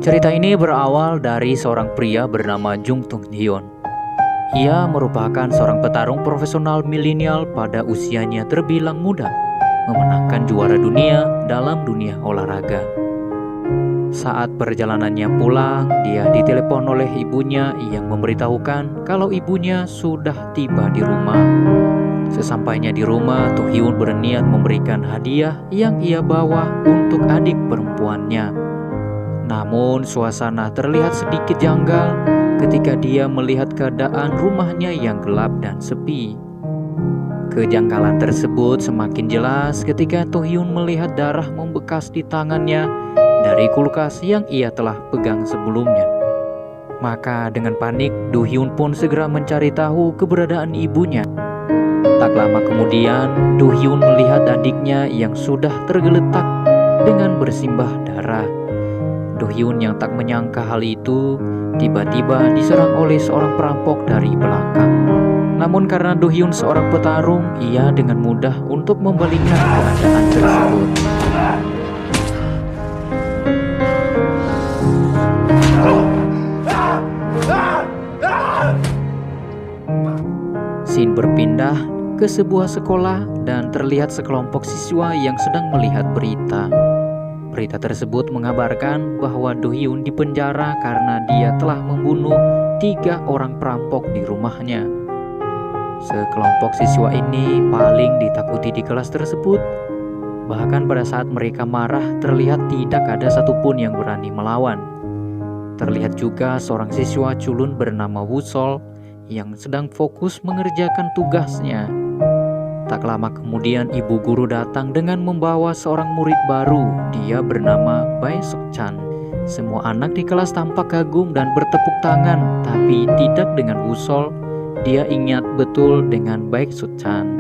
Cerita ini berawal dari seorang pria bernama Jung Tung Hyun. Ia merupakan seorang petarung profesional milenial pada usianya terbilang muda, memenangkan juara dunia dalam dunia olahraga. Saat perjalanannya pulang, dia ditelepon oleh ibunya yang memberitahukan kalau ibunya sudah tiba di rumah. Sesampainya di rumah, Tung Hyun berniat memberikan hadiah yang ia bawa untuk adik perempuannya. Namun suasana terlihat sedikit janggal ketika dia melihat keadaan rumahnya yang gelap dan sepi. Kejanggalan tersebut semakin jelas ketika Tung Hyun melihat darah membekas di tangannya dari kulkas yang ia telah pegang sebelumnya. Maka dengan panik, Do Hyun pun segera mencari tahu keberadaan ibunya. Tak lama kemudian, Do Hyun melihat adiknya yang sudah tergeletak dengan bersimbah darah. Do Hyun yang tak menyangka hal itu tiba-tiba diserang oleh seorang perampok dari belakang. Namun karena Do Hyun seorang petarung, ia dengan mudah untuk membalikkan keadaan tersebut. Scene berpindah ke sebuah sekolah dan terlihat sekelompok siswa yang sedang melihat berita. Berita tersebut mengabarkan bahwa Do Hyun dipenjara karena dia telah membunuh 3 orang perampok di rumahnya. Sekelompok siswa ini paling ditakuti di kelas tersebut. Bahkan pada saat mereka marah, terlihat tidak ada satupun yang berani melawan. Terlihat juga seorang siswa culun bernama Woo Sol yang sedang fokus mengerjakan tugasnya. Tak lama kemudian ibu guru datang dengan membawa seorang murid baru. Dia bernama Bae Sok Chan. Semua anak di kelas tampak kagum dan bertepuk tangan, tapi tidak dengan Woo Sol. Dia ingat betul dengan Bae Sok Chan.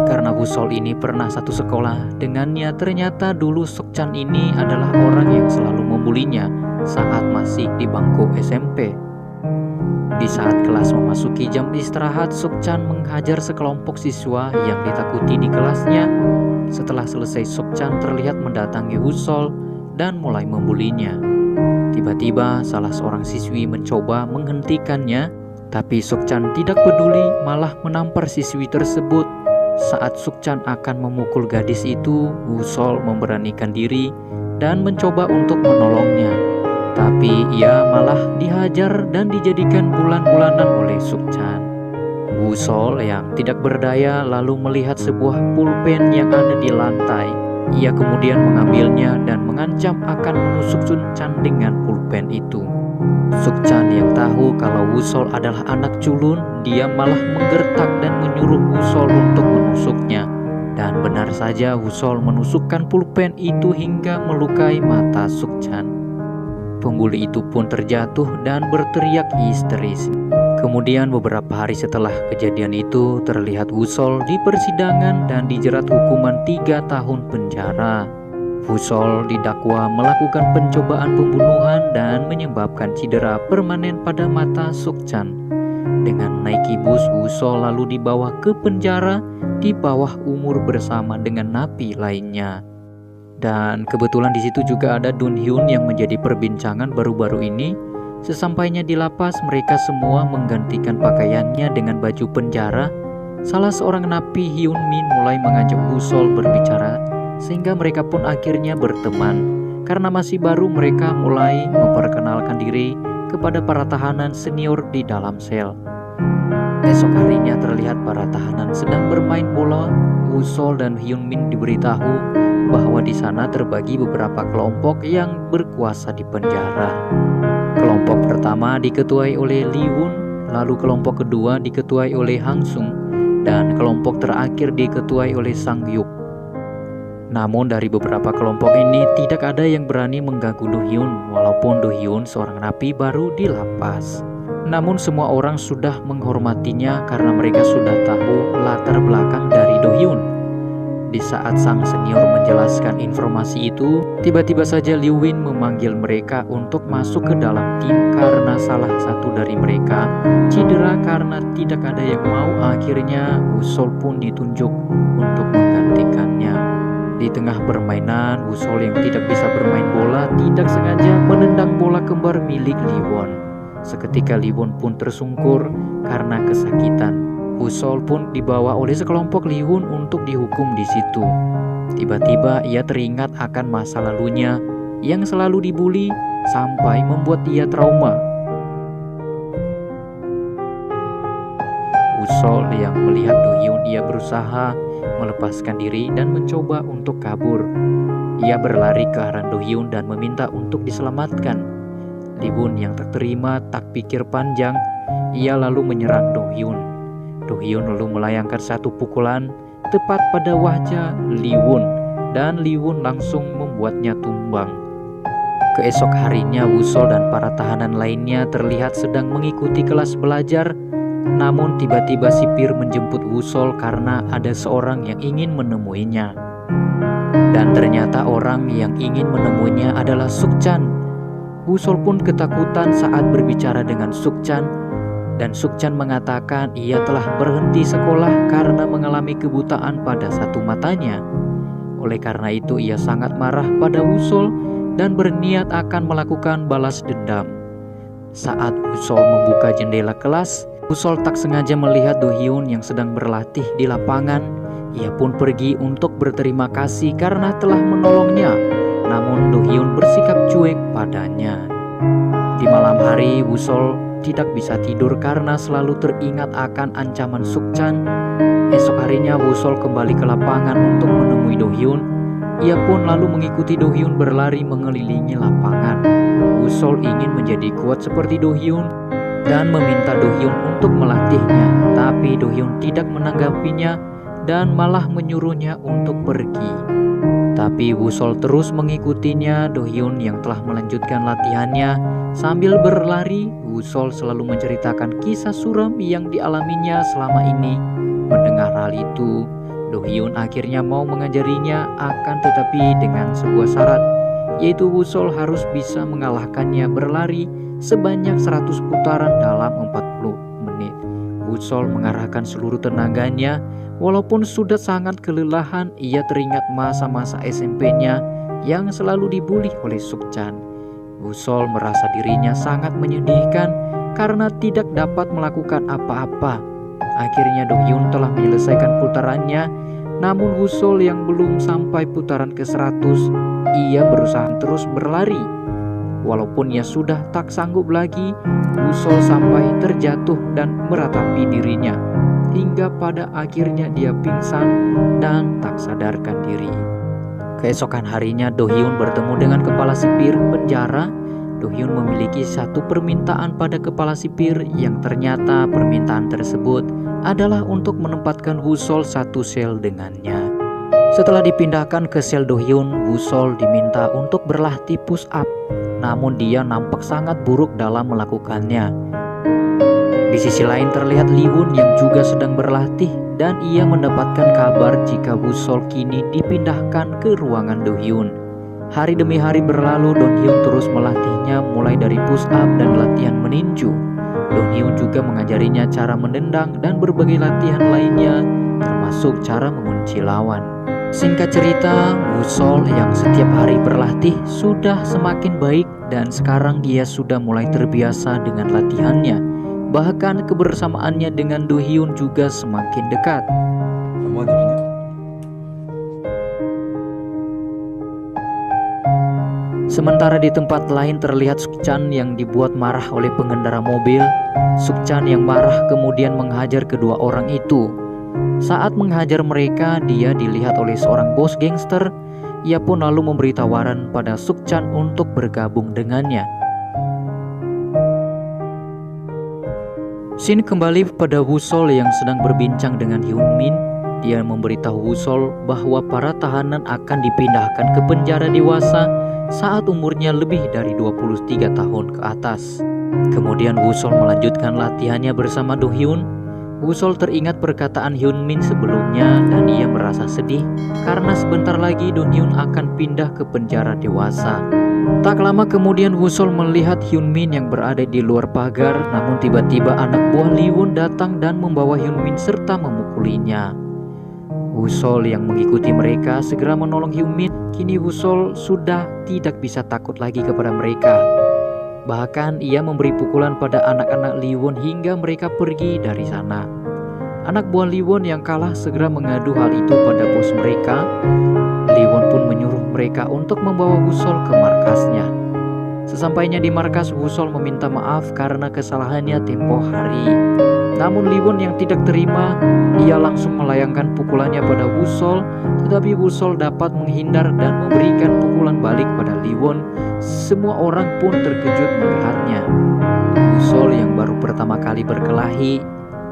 Karena Woo Sol ini pernah satu sekolah dengannya, ternyata dulu Sok Chan ini adalah orang yang selalu membulinya saat masih di bangku SMP. Di saat kelas memasuki jam istirahat, Sok Chan menghajar sekelompok siswa yang ditakuti di kelasnya. Setelah selesai, Sok Chan terlihat mendatangi Woo Sol dan mulai membulinya. Tiba-tiba salah seorang siswi mencoba menghentikannya, tapi Sok Chan tidak peduli, malah menampar siswi tersebut. Saat Sok Chan akan memukul gadis itu, Woo Sol memberanikan diri dan mencoba untuk menolongnya. Tapi ia malah dihajar dan dijadikan bulan-bulanan oleh Sok Chan. Woo Sol yang tidak berdaya lalu melihat sebuah pulpen yang ada di lantai. Ia kemudian mengambilnya dan mengancam akan menusuk Sok Chan dengan pulpen itu. Sok Chan yang tahu kalau Woo Sol adalah anak culun, dia malah menggertak dan menyuruh Woo Sol untuk menusuknya. Dan benar saja, Woo Sol menusukkan pulpen itu hingga melukai mata Sok Chan. Pembuli itu pun terjatuh dan berteriak histeris. Kemudian beberapa hari setelah kejadian itu, terlihat Woo Sol di persidangan dan dijerat hukuman 3 tahun penjara. Woo Sol didakwa melakukan pencobaan pembunuhan dan menyebabkan cedera permanen pada mata Sok Chan. Dengan naiki bus, Woo Sol lalu dibawa ke penjara di bawah umur bersama dengan napi lainnya. Dan kebetulan di situ juga ada Do Hyun yang menjadi perbincangan baru-baru ini. Sesampainya di lapas, mereka semua menggantikan pakaiannya dengan baju penjara. Salah seorang napi, Hyun Min, mulai mengajak Woo Sol berbicara, sehingga mereka pun akhirnya berteman. Karena masih baru, mereka mulai memperkenalkan diri kepada para tahanan senior di dalam sel. Esok harinya terlihat para tahanan sedang bermain bola. Woo Sol dan Hyun Min diberitahu bahwa di sana terbagi beberapa kelompok yang berkuasa di penjara. Kelompok pertama diketuai oleh Lee Won, lalu kelompok kedua diketuai oleh Hang Sung, dan kelompok terakhir diketuai oleh Sang Hyuk. Namun dari beberapa kelompok ini tidak ada yang berani mengganggu Do Hyun, walaupun Do Hyun seorang napi baru di lapas. Namun semua orang sudah menghormatinya karena mereka sudah tahu latar belakang dari Do Hyun. Di saat sang senior menjelaskan informasi itu, tiba-tiba saja Liu Win memanggil mereka untuk masuk ke dalam tim karena salah satu dari mereka cedera karena tidak ada yang mau. Akhirnya Woo Sol pun ditunjuk untuk menggantikannya. Di tengah permainan, Wusol yang tidak bisa bermain bola tidak sengaja menendang bola kembar milik Liwon. Seketika Liwon pun tersungkur karena kesakitan. Wusol pun dibawa oleh sekelompok Liwon untuk dihukum di situ. Tiba-tiba ia teringat akan masa lalunya yang selalu dibuli sampai membuat dia trauma. Wusol yang melihat Do-hyun ia berusaha melepaskan diri dan mencoba untuk kabur. Ia berlari ke arah Do-hyun dan meminta untuk diselamatkan. Liwon yang tak terima tak pikir panjang, ia lalu menyerang Do-hyun. Do-hyun lalu melayangkan satu pukulan tepat pada wajah Liwon dan Liwon langsung membuatnya tumbang. Keesok harinya Wusol dan para tahanan lainnya terlihat sedang mengikuti kelas belajar. Namun tiba-tiba sipir menjemput Wusol karena ada seorang yang ingin menemuinya. Dan ternyata orang yang ingin menemuinya adalah Sukchan. Wusol pun ketakutan saat berbicara dengan Sukchan. Dan Sukchan mengatakan ia telah berhenti sekolah karena mengalami kebutaan pada satu matanya. Oleh karena itu ia sangat marah pada Wusol dan berniat akan melakukan balas dendam. Saat Wusol membuka jendela kelas, Wusol tak sengaja melihat Do-hyun yang sedang berlatih di lapangan. Ia pun pergi untuk berterima kasih karena telah menolongnya. Namun Do-hyun bersikap cuek padanya. Di malam hari, Wusol tidak bisa tidur karena selalu teringat akan ancaman Sukchan. Esok harinya Wusol kembali ke lapangan untuk menemui Do-hyun. Ia pun lalu mengikuti Do-hyun berlari mengelilingi lapangan. Wusol ingin menjadi kuat seperti Do-hyun dan meminta Do-hyun untuk melatihnya, tapi Do-hyun tidak menanggapinya dan malah menyuruhnya untuk pergi. Tapi Wusol terus mengikutinya. Do-hyun yang telah melanjutkan latihannya sambil berlari. Wusol selalu menceritakan kisah suram yang dialaminya selama ini. Mendengar hal itu, Do-hyun akhirnya mau mengajarinya, akan tetapi dengan sebuah syarat, yaitu Wusol harus bisa mengalahkannya berlari sebanyak 100 putaran dalam 40 menit. Wusol mengarahkan seluruh tenaganya. Walaupun sudah sangat kelelahan, ia teringat masa-masa SMP-nya yang selalu dibuli oleh Sukchan. Wusol merasa dirinya sangat menyedihkan karena tidak dapat melakukan apa-apa. Akhirnya Do-hyun telah menyelesaikan putarannya. Namun Wusol yang belum sampai putaran ke-100, ia berusaha terus berlari. Walaupun ia sudah tak sanggup lagi, Wusol sampai terjatuh dan meratapi dirinya. Hingga pada akhirnya dia pingsan dan tak sadarkan diri. Keesokan harinya Do-hyun bertemu dengan kepala sipir penjara. Do-hyun memiliki satu permintaan pada kepala sipir yang ternyata permintaan tersebut adalah untuk menempatkan Wusol satu sel dengannya. Setelah dipindahkan ke sel Do-hyun, Wusol diminta untuk berlatih push up. Namun dia nampak sangat buruk dalam melakukannya. Di sisi lain terlihat Liwon yang juga sedang berlatih dan ia mendapatkan kabar jika Wusol kini dipindahkan ke ruangan Do-hyun. Hari demi hari berlalu, Do-hyun terus melatihnya mulai dari push up dan latihan meninju. Do-hyun juga mengajarinya cara mendendang dan berbagai latihan lainnya, termasuk cara mengunci lawan. Singkat cerita, Wusol yang setiap hari berlatih sudah semakin baik dan sekarang dia sudah mulai terbiasa dengan latihannya. Bahkan kebersamaannya dengan Do-hyun juga semakin dekat. Sementara di tempat lain terlihat Sukchan yang dibuat marah oleh pengendara mobil. Sukchan yang marah kemudian menghajar kedua orang itu. Saat menghajar mereka, dia dilihat oleh seorang bos gangster. Ia pun lalu memberi tawaran pada Sukchan untuk bergabung dengannya. Scene kembali pada Wusol yang sedang berbincang dengan Hyunmin. Dia memberitahu Wusol bahwa para tahanan akan dipindahkan ke penjara dewasa saat umurnya lebih dari 23 tahun ke atas. Kemudian Wusol melanjutkan latihannya bersama Do-hyun. Wusol teringat perkataan Hyunmin sebelumnya dan ia merasa sedih karena sebentar lagi Do-hyun akan pindah ke penjara dewasa. Tak lama kemudian Wusol melihat Hyunmin yang berada di luar pagar, namun tiba-tiba anak buah Liwon datang dan membawa Hyunmin serta memukulinya. Wusol yang mengikuti mereka segera menolong Hyungmin. Kini Wusol sudah tidak bisa takut lagi kepada mereka. Bahkan ia memberi pukulan pada anak-anak Liwon hingga mereka pergi dari sana. Anak buah Liwon yang kalah segera mengadu hal itu pada bos mereka. Liwon pun menyuruh mereka untuk membawa Wusol ke markasnya. Sesampainya di markas, Wusol meminta maaf karena kesalahannya tempo hari. Namun Liwon yang tidak terima, ia langsung melayangkan pukulannya pada Wusol. Tetapi Wusol dapat menghindar dan memberikan pukulan balik pada Liwon. Semua orang pun terkejut melihatnya. Wusol yang baru pertama kali berkelahi,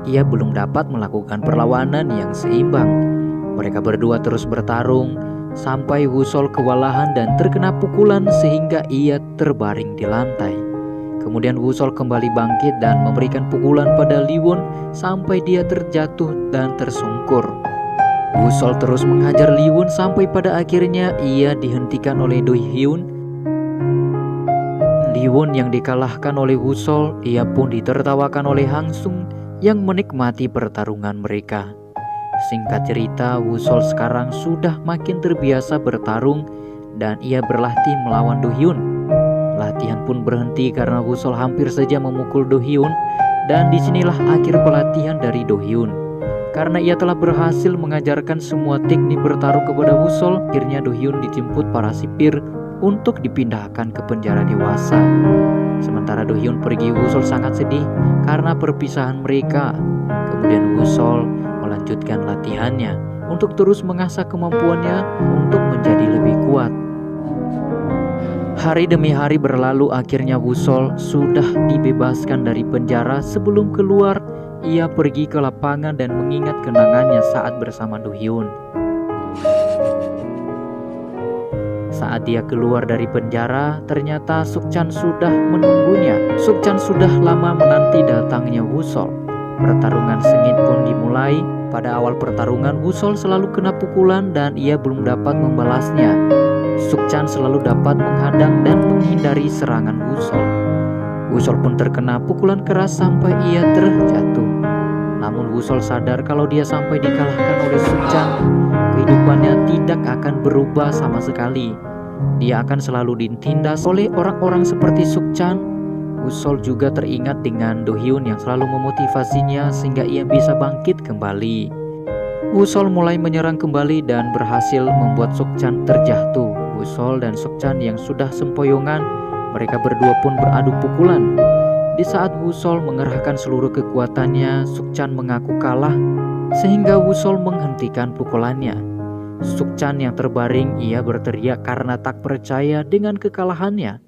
ia belum dapat melakukan perlawanan yang seimbang. Mereka berdua terus bertarung sampai Wusol kewalahan dan terkena pukulan sehingga ia terbaring di lantai. Kemudian Wusol kembali bangkit dan memberikan pukulan pada Liwon sampai dia terjatuh dan tersungkur. Wusol terus menghajar Liwon sampai pada akhirnya ia dihentikan oleh Do Hyun. Liwon yang dikalahkan oleh Wusol, ia pun ditertawakan oleh Hang Sung yang menikmati pertarungan mereka. Singkat cerita, Wusol sekarang sudah makin terbiasa bertarung dan ia berlatih melawan Do Hyun. Latihan pun berhenti karena Wusol hampir saja memukul Do Hyun, dan disinilah akhir pelatihan dari Do Hyun. Karena ia telah berhasil mengajarkan semua teknik bertarung kepada Wusol, akhirnya Do Hyun dijemput para sipir untuk dipindahkan ke penjara dewasa. Sementara Do Hyun pergi, Wusol sangat sedih karena perpisahan mereka. Kemudian Wusol melanjutkan latihannya untuk terus mengasah kemampuannya untuk menjadi lebih kuat. Hari demi hari berlalu, akhirnya Wusol sudah dibebaskan dari penjara. Sebelum keluar, ia pergi ke lapangan dan mengingat kenangannya saat bersama Do Hyun. Saat dia keluar dari penjara, ternyata Sukchan sudah menunggunya. Sukchan sudah lama menanti datangnya Wusol. Pertarungan sengit pun dimulai. Pada awal pertarungan, Wusol selalu kena pukulan dan ia belum dapat membalasnya. Sukchan selalu dapat menghadang dan menghindari serangan Wusol. Wusol pun terkena pukulan keras sampai ia terjatuh. Namun Wusol sadar kalau dia sampai dikalahkan oleh Sukchan, kehidupannya tidak akan berubah sama sekali. Dia akan selalu ditindas oleh orang-orang seperti Sukchan. Wusol juga teringat dengan Do Hyun yang selalu memotivasinya sehingga ia bisa bangkit kembali. Wusol mulai menyerang kembali dan berhasil membuat Sukchan terjatuh. Wusol dan Sukchan yang sudah sempoyongan, mereka berdua pun beradu pukulan. Di saat Wusol mengerahkan seluruh kekuatannya, Sukchan mengaku kalah sehingga Wusol menghentikan pukulannya. Sukchan yang terbaring, ia berteriak karena tak percaya dengan kekalahannya.